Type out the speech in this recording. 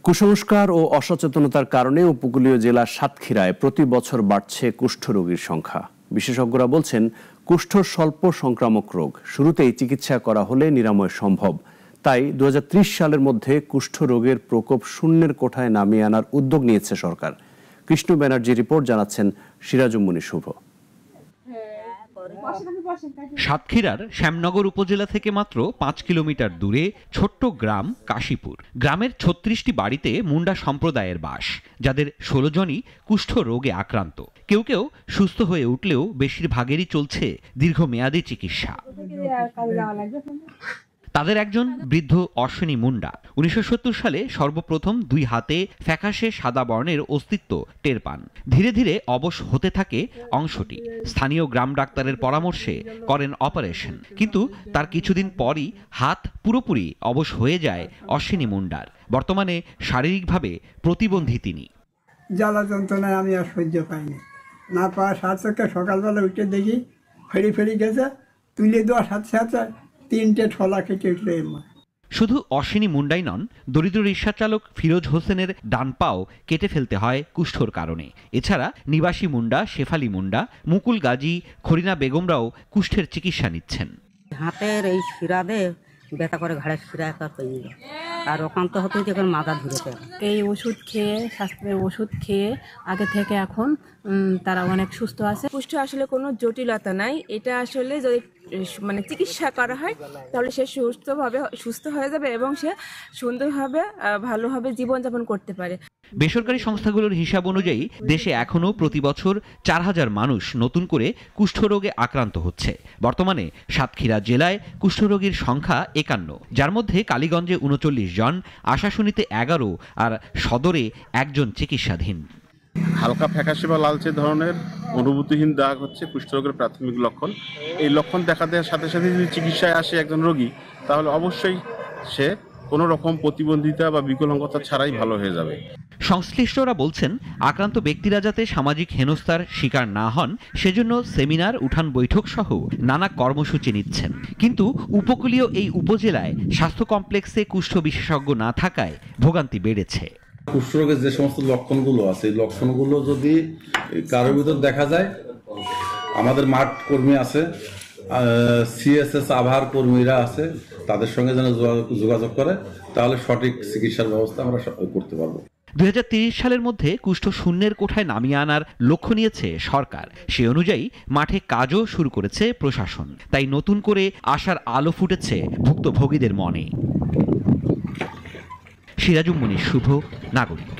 কুসংস্কার ও অসচেতনতার কারণে উপকূলীয় জেলা সাতক্ষীরায় প্রতি বছর বাড়ছে কুষ্ঠরোগীর সংখ্যা। বিশেষজ্ঞরা বলছেন, কুষ্ঠ স্বল্প সংক্রামক রোগ, শুরুতেই চিকিৎসা করা হলে নিরাময় সম্ভব। তাই ২০৩০ সালের মধ্যে কুষ্ঠ রোগের প্রকোপ শূন্যের কোঠায় নামিয়ে আনার উদ্যোগ নিয়েছে সরকার। কৃষ্ণ ব্যানার্জি রিপোর্ট, জানাচ্ছেন সিরাজুম্মনি শুভ। সাতক্ষীরার শ্যামনগর উপজেলা থেকে মাত্র ৫ কিলোমিটার দূরে ছোট্ট গ্রাম কাশীপুর। গ্রামের ৩৬টি বাড়িতে মুন্ডা সম্প্রদায়ের বাস, যাদের ১৬ জনই কুষ্ঠ রোগে আক্রান্ত। কেউ কেউ সুস্থ হয়ে উঠলেও বেশিরভাগেরই চলছে দীর্ঘমেয়াদী চিকিৎসা। তাদের একজন বৃদ্ধ অশ্বিনী মুন্ডা ১৯৭০ সালে সর্বপ্রথম ২ হাতে ফ্যাকাশে সাদা বর্ণের অস্তিত্ব টের পান। ধীরে ধীরে অবশ হতে থাকে অংশটি। স্থানীয় গ্রাম ডাক্তারের পরামর্শে করেন অপারেশন, কিন্তু তার কিছুদিন পরই হাত পুরোপুরি অবশ হয়ে যায় অশ্বিনী মুন্ডার। বর্তমানে শারীরিকভাবে প্রতিবন্ধী তিনি। জ্বালা যন্ত্রণায় আমি আর সহ্য পাইনি, না পাওয়ার সাথে সাথে সকালবেলা উঠে দেখি ফেরি গেছে, তুলে দেওয়ার সাথে সাথে ৩টে ঠোলা কেটে উঠলো। শুধু অশ্বিনী মুন্ডাই নন, দরিদ্র রিকশা চালক ফিরোজ হোসেনের ডান পাও কেটে ফেলতে হয় কুষ্ঠর কারণে। এছাড়া নিবাসী মুন্ডা, শেফালি মুন্ডা, মুকুল গাজী, খরিনা বেগমরাও কুষ্ঠের চিকিৎসা নিচ্ছেন। হাতের এই শিরাতে ব্যথা করে, ঘাড়ের শিরা একটা পেয়ে যায়, আর ওখান্ত হতে এখন মাথা ধরেছে। এই ওষুধ খেয়ে, স্বাস্থ্যের ওষুধ খেয়ে আগে থেকে এখন তারা অনেক সুস্থ আছে। কুষ্ঠ আসলে কোনো জটিলতা নাই, এটা আসলে যদি চিকিৎসা করা হয় তাহলে সে সুস্থ হয়ে যাবে এবং সে সুন্দরভাবে ভালোভাবে জীবনযাপন করতে পারে। বেসরকারি সংস্থাগুলোর হিসাব অনুযায়ী দেশে এখনও প্রতি বছর ৪,০০০ মানুষ নতুন করে কুষ্ঠরোগে আক্রান্ত হচ্ছে। বর্তমানে সাতক্ষীরা জেলায় কুষ্ঠরোগীর সংখ্যা ৫১, যার মধ্যে কালীগঞ্জে ৩৯ জন, আশাশুনিতে ১১ আর সদরে ১ জন চিকিৎসাধীন। হালকা ফ্যাকাশে বা লালচে ধরনের অনুভূতিহীন দাগ হচ্ছে কুষ্ঠরোগের প্রাথমিক লক্ষণ। এই লক্ষণ দেখা দেওয়ার সাথে সাথে যদি চিকিৎসায় আসে একজন রোগী, তাহলে অবশ্যই সে কোনো রকম প্রতিবন্ধিতা বা বিকলাঙ্গতা ছাড়াই ভালো হয়ে যাবে। সংশ্লিষ্টরা বলছেন, আক্রান্ত ব্যক্তিরা যাতে সামাজিক হেনস্থার শিকার না হন সেজন্য সেমিনার, উঠান বৈঠক সহ নানা কর্মসূচি নিচ্ছেন। কিন্তু উপকূলীয় এই উপজেলায় স্বাস্থ্য কমপ্লেক্সে কুষ্ঠ বিশেষজ্ঞ না থাকায় ভোগান্তি বেড়েছে। কুষ্ঠরোগের যে সমস্ত লক্ষণগুলো আছে, এই লক্ষণগুলো যদি কারোর ভিতর দেখা যায়, আমাদের মাঠ কর্মী আছে, সিএসএস আবহাওয়ার কর্মীরা আছে, তাদের সঙ্গে যেন যোগাযোগ করে, তাহলে সঠিক চিকিৎসার ব্যবস্থা আমরা করতে পারবো। ২০৩০ সালের মধ্যে কুষ্ঠ শূন্যের কোঠায় নামিয়ে আনার লক্ষ্য নিয়েছে সরকার। সে অনুযায়ী মাঠে কাজও শুরু করেছে প্রশাসন। তাই নতুন করে আশার আলো ফুটেছে ভুক্তভোগীদের মনে। সিরাজুম্মনি শুভ, নাগরিক।